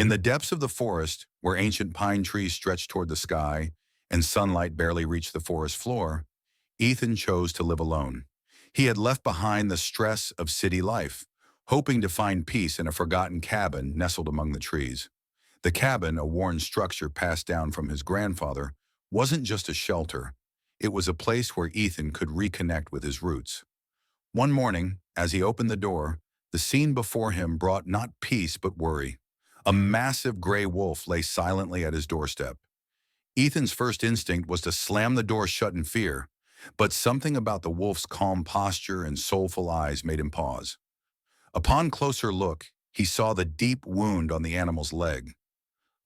In the depths of the forest, where ancient pine trees stretched toward the sky and sunlight barely reached the forest floor, Ethan chose to live alone. He had left behind the stress of city life, hoping to find peace in a forgotten cabin nestled among the trees. The cabin, a worn structure passed down from his grandfather, wasn't just a shelter. It was a place where Ethan could reconnect with his roots. One morning, as he opened the door, the scene before him brought not peace but worry. A massive gray wolf lay silently at his doorstep. Ethan's first instinct was to slam the door shut in fear, but something about the wolf's calm posture and soulful eyes made him pause. Upon closer look, he saw the deep wound on the animal's leg.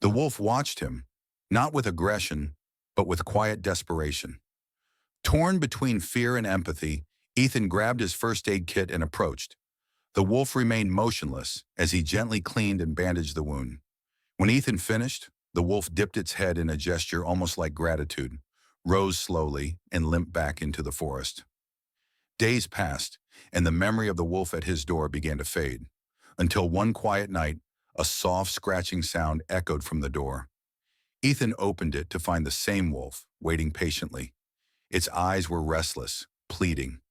The wolf watched him, not with aggression, but with quiet desperation. Torn between fear and empathy, Ethan grabbed his first aid kit and approached. The wolf remained motionless as he gently cleaned and bandaged the wound. When Ethan finished, the wolf dipped its head in a gesture almost like gratitude, rose slowly, and limped back into the forest. Days passed, and the memory of the wolf at his door began to fade, until one quiet night, a soft scratching sound echoed from the door. Ethan opened it to find the same wolf, waiting patiently. Its eyes were restless, pleading.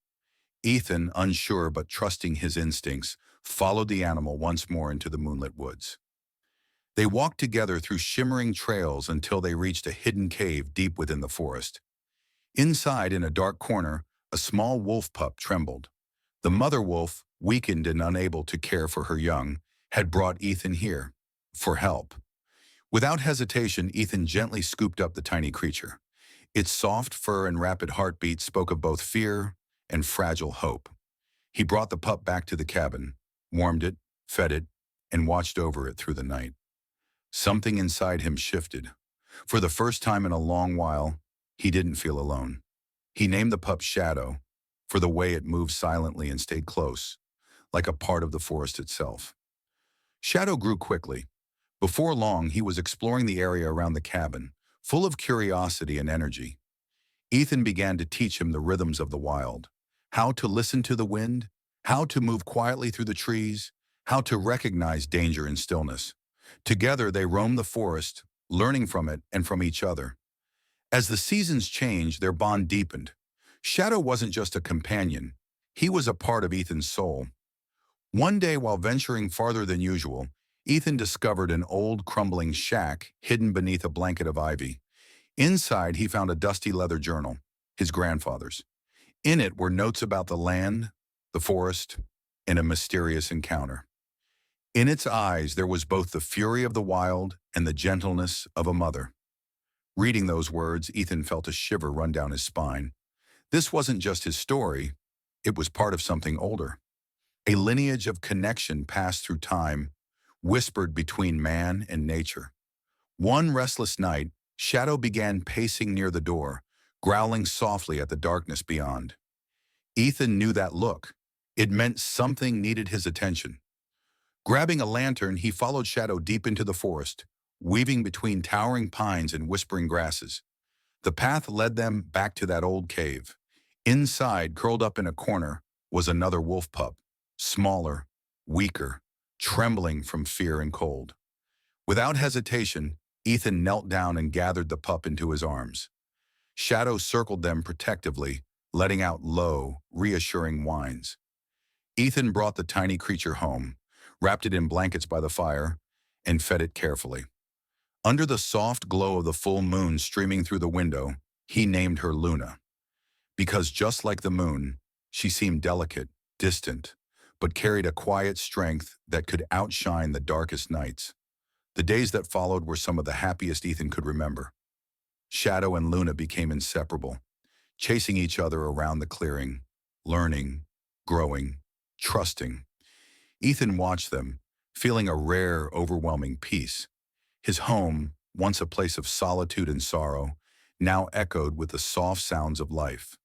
Ethan, unsure but trusting his instincts, followed the animal once more into the moonlit woods. They walked together through shimmering trails until they reached a hidden cave deep within the forest. Inside, in a dark corner, a small wolf pup trembled. The mother wolf, weakened and unable to care for her young, had brought Ethan here for help. Without hesitation, Ethan gently scooped up the tiny creature. Its soft fur and rapid heartbeat spoke of both fear and fragile hope. He brought the pup back to the cabin, warmed it, fed it, and watched over it through the night. Something inside him shifted. For the first time in a long while, he didn't feel alone. He named the pup Shadow, for the way it moved silently and stayed close, like a part of the forest itself. Shadow grew quickly. Before long, he was exploring the area around the cabin, full of curiosity and energy. Ethan began to teach him the rhythms of the wild, how to listen to the wind, how to move quietly through the trees, how to recognize danger in stillness. Together, they roamed the forest, learning from it and from each other. As the seasons changed, their bond deepened. Shadow wasn't just a companion. He was a part of Ethan's soul. One day, while venturing farther than usual, Ethan discovered an old, crumbling shack hidden beneath a blanket of ivy. Inside, he found a dusty leather journal, his grandfather's. In it were notes about the land, the forest, and a mysterious encounter. In its eyes, there was both the fury of the wild and the gentleness of a mother. Reading those words, Ethan felt a shiver run down his spine. This wasn't just his story, it was part of something older. A lineage of connection passed through time, whispered between man and nature. One restless night, Shadow began pacing near the door, growling softly at the darkness beyond. Ethan knew that look. It meant something needed his attention. Grabbing a lantern, he followed Shadow deep into the forest, weaving between towering pines and whispering grasses. The path led them back to that old cave. Inside, curled up in a corner, was another wolf pup, smaller, weaker, trembling from fear and cold. Without hesitation, Ethan knelt down and gathered the pup into his arms. Shadow circled them protectively, letting out low, reassuring whines. Ethan brought the tiny creature home, wrapped it in blankets by the fire, and fed it carefully. Under the soft glow of the full moon streaming through the window, he named her Luna. Because just like the moon, she seemed delicate, distant, but carried a quiet strength that could outshine the darkest nights. The days that followed were some of the happiest Ethan could remember. Shadow and Luna became inseparable, chasing each other around the clearing, learning, growing, trusting. Ethan watched them, feeling a rare, overwhelming peace. His home, once a place of solitude and sorrow, now echoed with the soft sounds of life.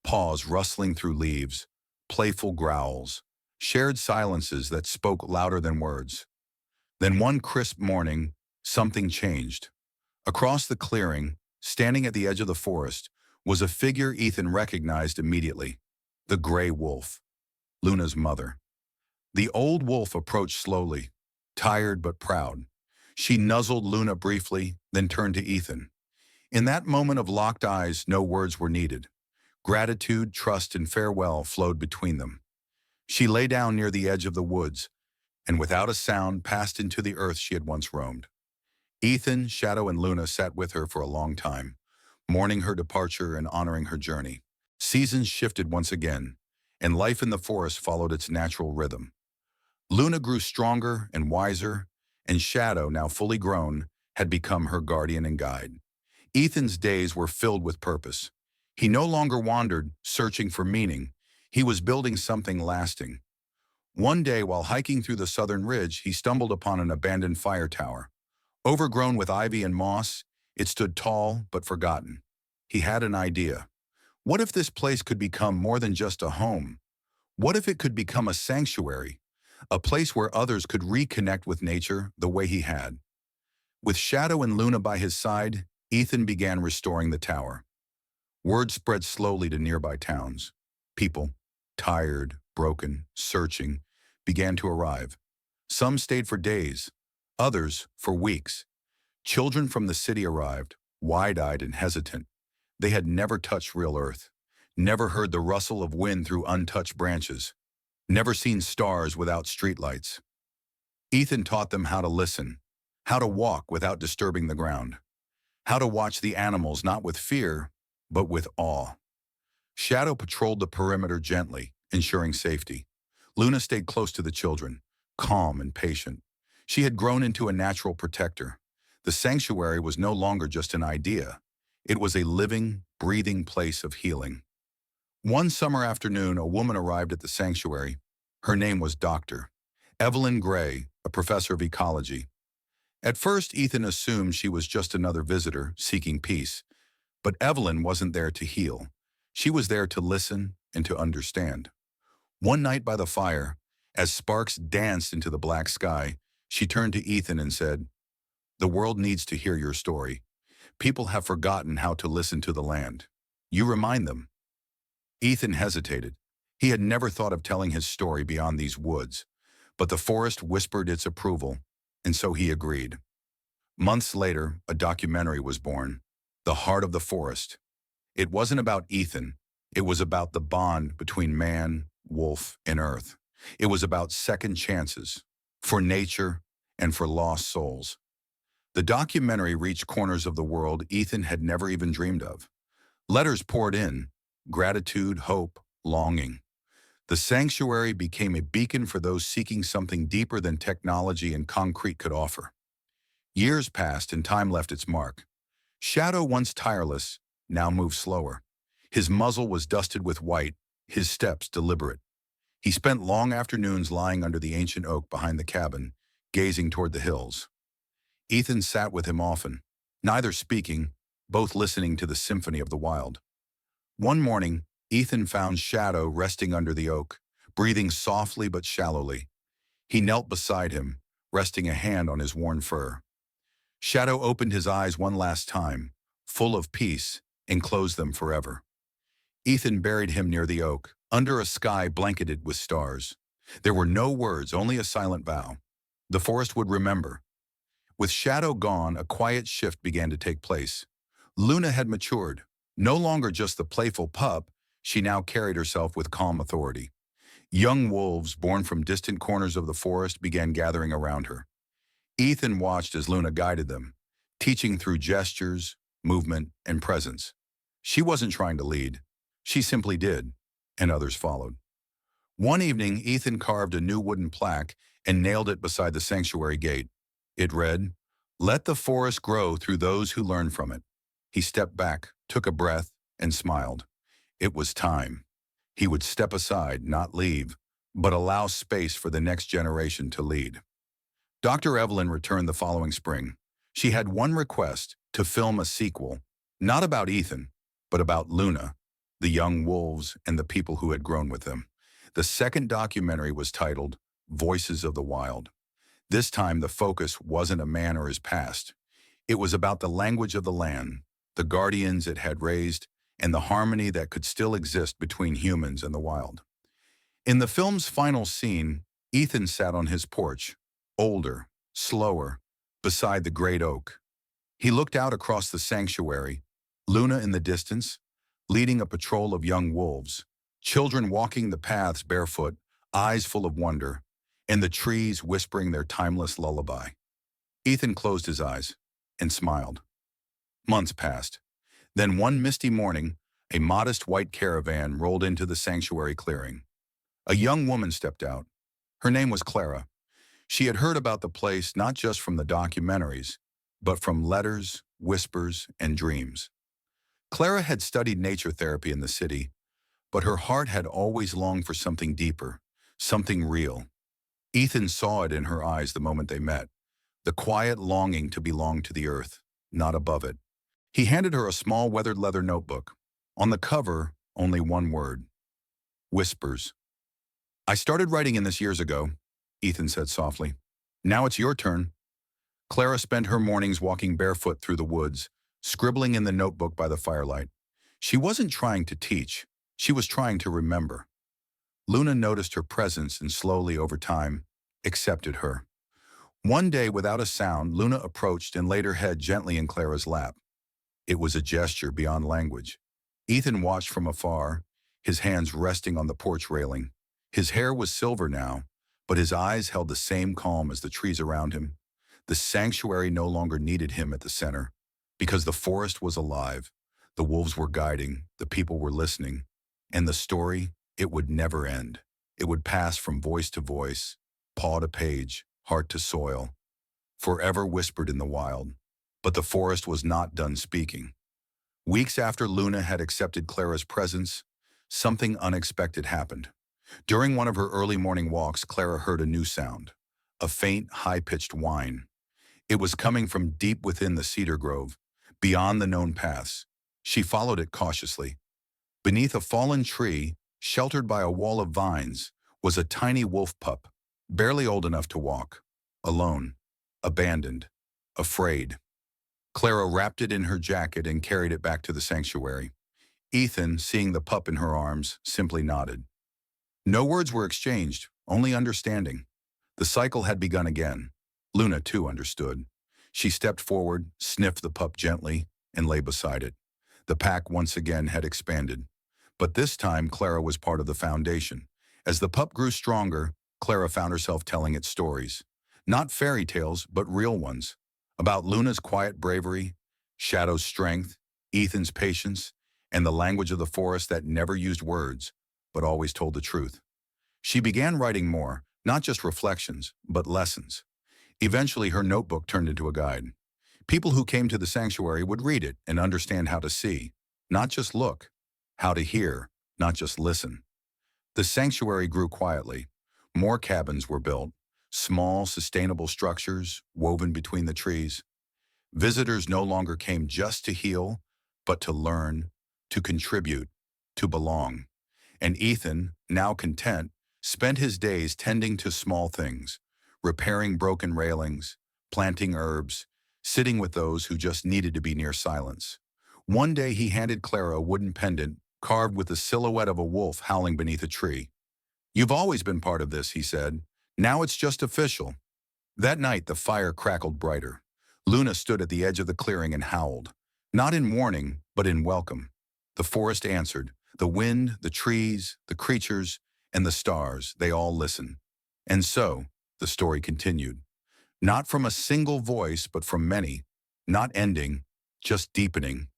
Paws rustling through leaves, playful growls, shared silences that spoke louder than words. Then one crisp morning, something changed. Across the clearing, standing at the edge of the forest, was a figure Ethan recognized immediately: the gray wolf, Luna's mother. The old wolf approached slowly, tired but proud. She nuzzled Luna briefly, then turned to Ethan. In that moment of locked eyes, no words were needed. Gratitude, trust, and farewell flowed between them. She lay down near the edge of the woods, and without a sound passed into the earth she had once roamed. Ethan, Shadow, and Luna sat with her for a long time, mourning her departure and honoring her journey. Seasons shifted once again, and life in the forest followed its natural rhythm. Luna grew stronger and wiser, and Shadow, now fully grown, had become her guardian and guide. Ethan's days were filled with purpose. He no longer wandered, searching for meaning. He was building something lasting. One day, while hiking through the southern ridge, he stumbled upon an abandoned fire tower. Overgrown with ivy and moss, it stood tall but forgotten. He had an idea. What if this place could become more than just a home? What if it could become a sanctuary? A place where others could reconnect with nature the way he had. With Shadow and Luna by his side, Ethan began restoring the tower. Word spread slowly to nearby towns. People, tired, broken, searching, began to arrive. Some stayed for days, others for weeks. Children from the city arrived, wide-eyed and hesitant. They had never touched real earth, never heard the rustle of wind through untouched branches, never seen stars without streetlights. Ethan taught them how to listen, how to walk without disturbing the ground, how to watch the animals not with fear, but with awe. Shadow patrolled the perimeter gently, ensuring safety. Luna stayed close to the children, calm and patient. She had grown into a natural protector. The sanctuary was no longer just an idea. It was a living, breathing place of healing. One summer afternoon, a woman arrived at the sanctuary. Her name was Dr. Evelyn Gray, a professor of ecology. At first, Ethan assumed she was just another visitor seeking peace. But Evelyn wasn't there to heal. She was there to listen and to understand. One night by the fire, as sparks danced into the black sky, she turned to Ethan and said, "The world needs to hear your story. People have forgotten how to listen to the land. You remind them." Ethan hesitated. He had never thought of telling his story beyond these woods, but the forest whispered its approval, and so he agreed. Months later, a documentary was born, The Heart of the Forest. It wasn't about Ethan. It was about the bond between man, wolf, and earth. It was about second chances, for nature and for lost souls. The documentary reached corners of the world Ethan had never even dreamed of. Letters poured in, gratitude, hope, longing. The sanctuary became a beacon for those seeking something deeper than technology and concrete could offer. Years passed and time left its mark. Shadow, once tireless, now moved slower. His muzzle was dusted with white, his steps deliberate. He spent long afternoons lying under the ancient oak behind the cabin, gazing toward the hills. Ethan sat with him often, neither speaking, both listening to the symphony of the wild. One morning, Ethan found Shadow resting under the oak, breathing softly but shallowly. He knelt beside him, resting a hand on his worn fur. Shadow opened his eyes one last time, full of peace, and closed them forever. Ethan buried him near the oak, under a sky blanketed with stars. There were no words, only a silent vow. The forest would remember. With Shadow gone, a quiet shift began to take place. Luna had matured. No longer just the playful pup, she now carried herself with calm authority. Young wolves, born from distant corners of the forest, began gathering around her. Ethan watched as Luna guided them, teaching through gestures, movement, and presence. She wasn't trying to lead. She simply did, and others followed. One evening, Ethan carved a new wooden plaque and nailed it beside the sanctuary gate. It read, "Let the forest grow through those who learn from it." He stepped back, took a breath, and smiled. It was time. He would step aside, not leave, but allow space for the next generation to lead. Dr. Evelyn returned the following spring. She had one request: to film a sequel, not about Ethan, but about Luna, the young wolves, and the people who had grown with them. The second documentary was titled Voices of the Wild. This time, the focus wasn't a man or his past. It was about the language of the land, the guardians it had raised, and the harmony that could still exist between humans and the wild. In the film's final scene, Ethan sat on his porch, older, slower, beside the great oak. He looked out across the sanctuary, Luna in the distance, leading a patrol of young wolves, children walking the paths barefoot, eyes full of wonder, and the trees whispering their timeless lullaby. Ethan closed his eyes and smiled. Months passed. Then one misty morning, a modest white caravan rolled into the sanctuary clearing. A young woman stepped out. Her name was Clara. She had heard about the place not just from the documentaries, but from letters, whispers, and dreams. Clara had studied nature therapy in the city, but her heart had always longed for something deeper, something real. Ethan saw it in her eyes the moment they met, the quiet longing to belong to the earth, not above it. He handed her a small weathered leather notebook. On the cover, only one word: whispers. "I started writing in this years ago," Ethan said softly. "Now it's your turn." Clara spent her mornings walking barefoot through the woods, scribbling in the notebook by the firelight. She wasn't trying to teach. She was trying to remember. Luna noticed her presence and slowly, over time, accepted her. One day, without a sound, Luna approached and laid her head gently in Clara's lap. It was a gesture beyond language. Ethan watched from afar, his hands resting on the porch railing. His hair was silver now, but his eyes held the same calm as the trees around him. The sanctuary no longer needed him at the center, because the forest was alive. The wolves were guiding, the people were listening, and the story, it would never end. It would pass from voice to voice, paw to page, heart to soil, forever whispered in the wild. But the forest was not done speaking. Weeks after Luna had accepted Clara's presence, something unexpected happened. During one of her early morning walks, Clara heard a new sound, a faint, high-pitched whine. It was coming from deep within the cedar grove, beyond the known paths. She followed it cautiously. Beneath a fallen tree, sheltered by a wall of vines, was a tiny wolf pup, barely old enough to walk, alone, abandoned, afraid. Clara wrapped it in her jacket and carried it back to the sanctuary. Ethan, seeing the pup in her arms, simply nodded. No words were exchanged, only understanding. The cycle had begun again. Luna, too, understood. She stepped forward, sniffed the pup gently, and lay beside it. The pack once again had expanded. But this time, Clara was part of the foundation. As the pup grew stronger, Clara found herself telling its stories. Not fairy tales, but real ones. About Luna's quiet bravery, Shadow's strength, Ethan's patience, and the language of the forest that never used words, but always told the truth. She began writing more, not just reflections, but lessons. Eventually, her notebook turned into a guide. People who came to the sanctuary would read it and understand how to see, not just look, how to hear, not just listen. The sanctuary grew quietly. More cabins were built, small, sustainable structures woven between the trees. Visitors no longer came just to heal, but to learn, to contribute, to belong. And Ethan, now content, spent his days tending to small things, repairing broken railings, planting herbs, sitting with those who just needed to be near silence. One day he handed Clara a wooden pendant carved with the silhouette of a wolf howling beneath a tree. "You've always been part of this," he said. "Now it's just official." That night the fire crackled brighter. Luna stood at the edge of the clearing and howled, not in warning, but in welcome. The forest answered. The wind, the trees, the creatures, and the stars, they all listened. And so, the story continued. Not from a single voice, but from many. Not ending, just deepening.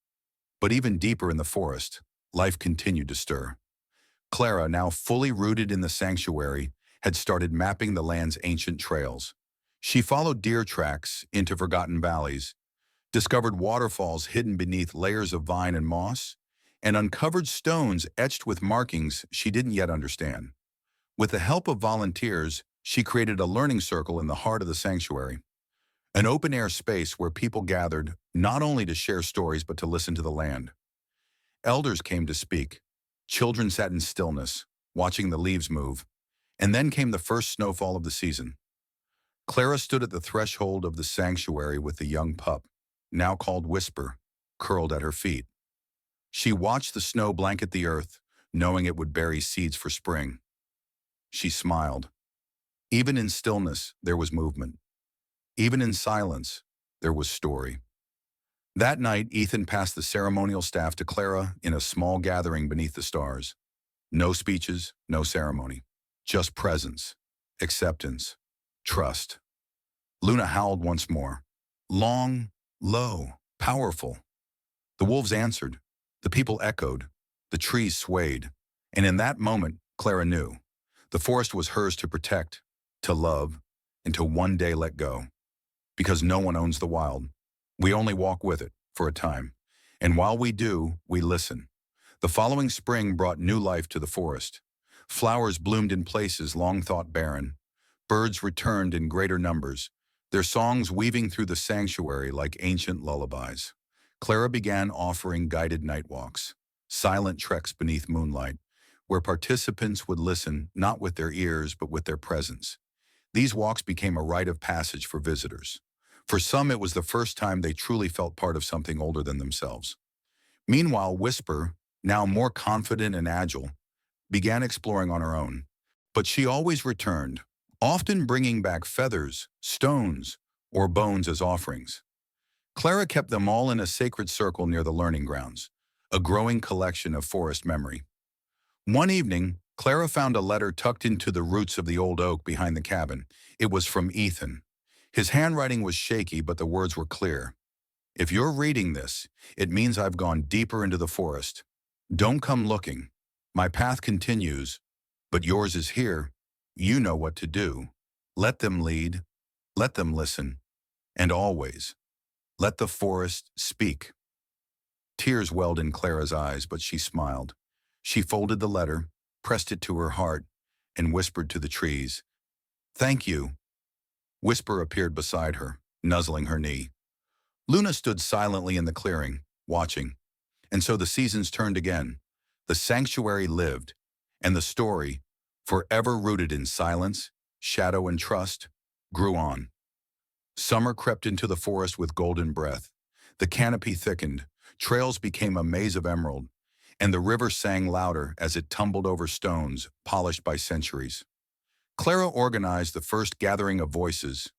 But even deeper in the forest, life continued to stir. Clara, now fully rooted in the sanctuary, had started mapping the land's ancient trails. She followed deer tracks into forgotten valleys, discovered waterfalls hidden beneath layers of vine and moss, and uncovered stones etched with markings she didn't yet understand. With the help of volunteers, she created a learning circle in the heart of the sanctuary, an open-air space where people gathered not only to share stories but to listen to the land. Elders came to speak. Children sat in stillness, watching the leaves move. And then came the first snowfall of the season. Clara stood at the threshold of the sanctuary with the young pup, now called Whisper, curled at her feet. She watched the snow blanket the earth, knowing it would bury seeds for spring. She smiled. Even in stillness, there was movement. Even in silence, there was story. That night, Ethan passed the ceremonial staff to Clara in a small gathering beneath the stars. No speeches, no ceremony. Just presence, acceptance, trust. Luna howled once more. Long, low, powerful. The wolves answered. The people echoed. The trees swayed. And in that moment, Clara knew. The forest was hers to protect, to love, and to one day let go. Because no one owns the wild. We only walk with it, for a time. And while we do, we listen. The following spring brought new life to the forest. Flowers bloomed in places long thought barren. Birds returned in greater numbers, their songs weaving through the sanctuary like ancient lullabies. Clara began offering guided night walks, silent treks beneath moonlight, where participants would listen not with their ears but with their presence. These walks became a rite of passage for visitors. For some, it was the first time they truly felt part of something older than themselves. Meanwhile, Whisper, now more confident and agile, began exploring on her own. But she always returned, often bringing back feathers, stones, or bones as offerings. Clara kept them all in a sacred circle near the learning grounds, a growing collection of forest memory. One evening, Clara found a letter tucked into the roots of the old oak behind the cabin. It was from Ethan. His handwriting was shaky, but the words were clear. If you're reading this, it means I've gone deeper into the forest. Don't come looking. My path continues, but yours is here. You know what to do. Let them lead, let them listen, and always, let the forest speak. Tears welled in Clara's eyes, but she smiled. She folded the letter, pressed it to her heart, and whispered to the trees, "Thank you." Whisper appeared beside her, nuzzling her knee. Luna stood silently in the clearing, watching. And so the seasons turned again. The sanctuary lived, and the story, forever rooted in silence, shadow, and trust, grew on. Summer crept into the forest with golden breath. The canopy thickened, trails became a maze of emerald, and the river sang louder as it tumbled over stones polished by centuries. Clara organized the first gathering of voices,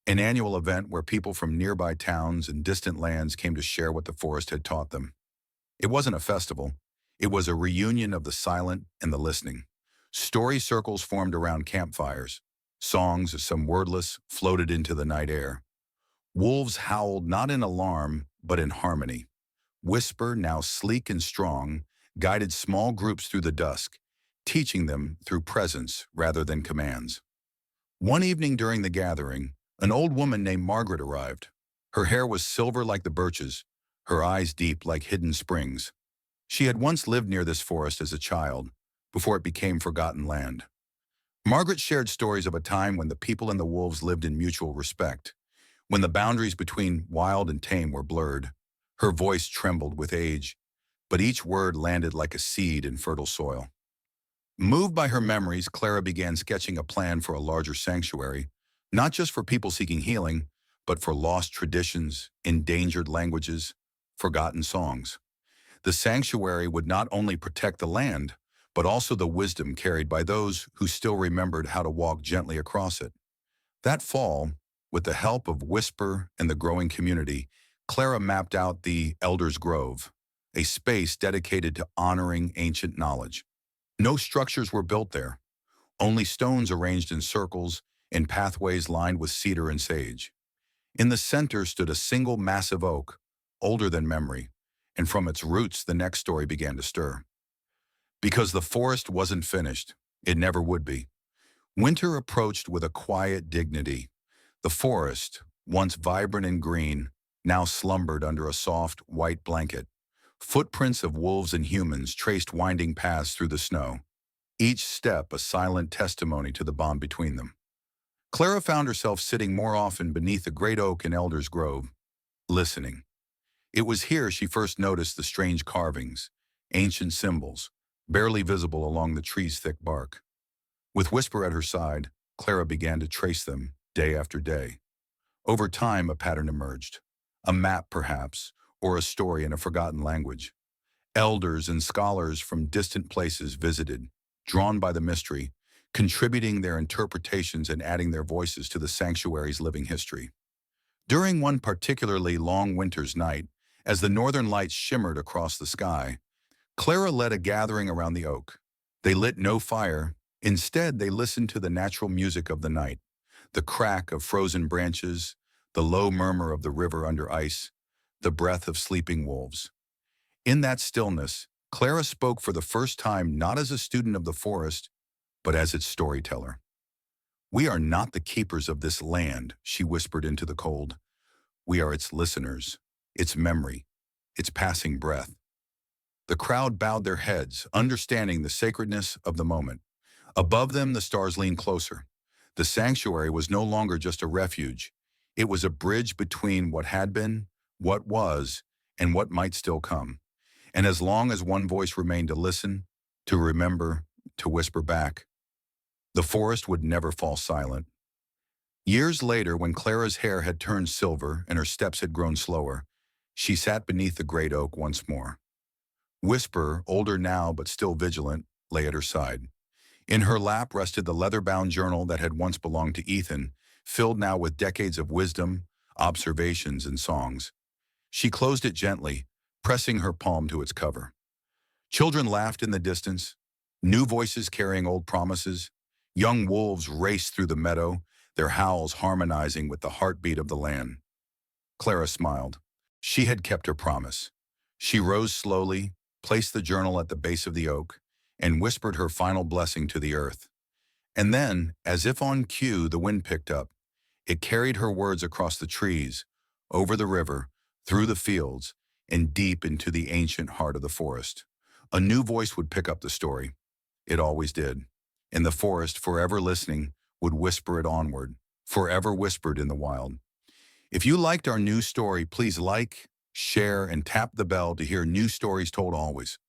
an annual event where people from nearby towns and distant lands came to share what the forest had taught them. It wasn't a festival. It was a reunion of the silent and the listening. Story circles formed around campfires. Songs, some wordless, floated into the night air. Wolves howled not in alarm, but in harmony. Whisper, now sleek and strong, guided small groups through the dusk, teaching them through presence rather than commands. One evening during the gathering, an old woman named Margaret arrived. Her hair was silver like the birches, her eyes deep like hidden springs. She had once lived near this forest as a child, before it became forgotten land. Margaret shared stories of a time when the people and the wolves lived in mutual respect, when the boundaries between wild and tame were blurred. Her voice trembled with age, but each word landed like a seed in fertile soil. Moved by her memories, Clara began sketching a plan for a larger sanctuary, not just for people seeking healing, but for lost traditions, endangered languages, forgotten songs. The sanctuary would not only protect the land, but also the wisdom carried by those who still remembered how to walk gently across it. That fall, with the help of Whisper and the growing community, Clara mapped out the Elder's Grove, a space dedicated to honoring ancient knowledge. No structures were built there, only stones arranged in circles and pathways lined with cedar and sage. In the center stood a single massive oak, older than memory, and from its roots the next story began to stir. Because the forest wasn't finished, it never would be. Winter approached with a quiet dignity. The forest, once vibrant and green, now slumbered under a soft, white blanket. Footprints of wolves and humans traced winding paths through the snow, each step a silent testimony to the bond between them. Clara found herself sitting more often beneath the great oak in Elder's Grove, listening. It was here she first noticed the strange carvings, ancient symbols, barely visible along the tree's thick bark. With Whisper at her side, Clara began to trace them day after day. Over time, a pattern emerged. A map, perhaps, or a story in a forgotten language. Elders and scholars from distant places visited, drawn by the mystery, contributing their interpretations and adding their voices to the sanctuary's living history. During one particularly long winter's night, as the northern lights shimmered across the sky, Clara led a gathering around the oak. They lit no fire. Instead, they listened to the natural music of the night, the crack of frozen branches, the low murmur of the river under ice, the breath of sleeping wolves. In that stillness, Clara spoke for the first time not as a student of the forest, but as its storyteller. "We are not the keepers of this land," she whispered into the cold. "We are its listeners, its memory, its passing breath." The crowd bowed their heads, understanding the sacredness of the moment. Above them, the stars leaned closer. The sanctuary was no longer just a refuge. It was a bridge between what had been, what was, and what might still come. And as long as one voice remained to listen, to remember, to whisper back, the forest would never fall silent. Years later, when Clara's hair had turned silver and her steps had grown slower, she sat beneath the great oak once more. Whisper, older now but still vigilant, lay at her side. In her lap rested the leather-bound journal that had once belonged to Ethan, filled now with decades of wisdom, observations, and songs. She closed it gently, pressing her palm to its cover. Children laughed in the distance, new voices carrying old promises. Young wolves raced through the meadow, their howls harmonizing with the heartbeat of the land. Clara smiled. She had kept her promise. She rose slowly, placed the journal at the base of the oak, and whispered her final blessing to the earth. And then, as if on cue, the wind picked up. It carried her words across the trees, over the river, through the fields, and deep into the ancient heart of the forest. A new voice would pick up the story. It always did. And the forest, forever listening, would whisper it onward, forever whispered in the wild. If you liked our new story, please like, share, and tap the bell to hear new stories told always.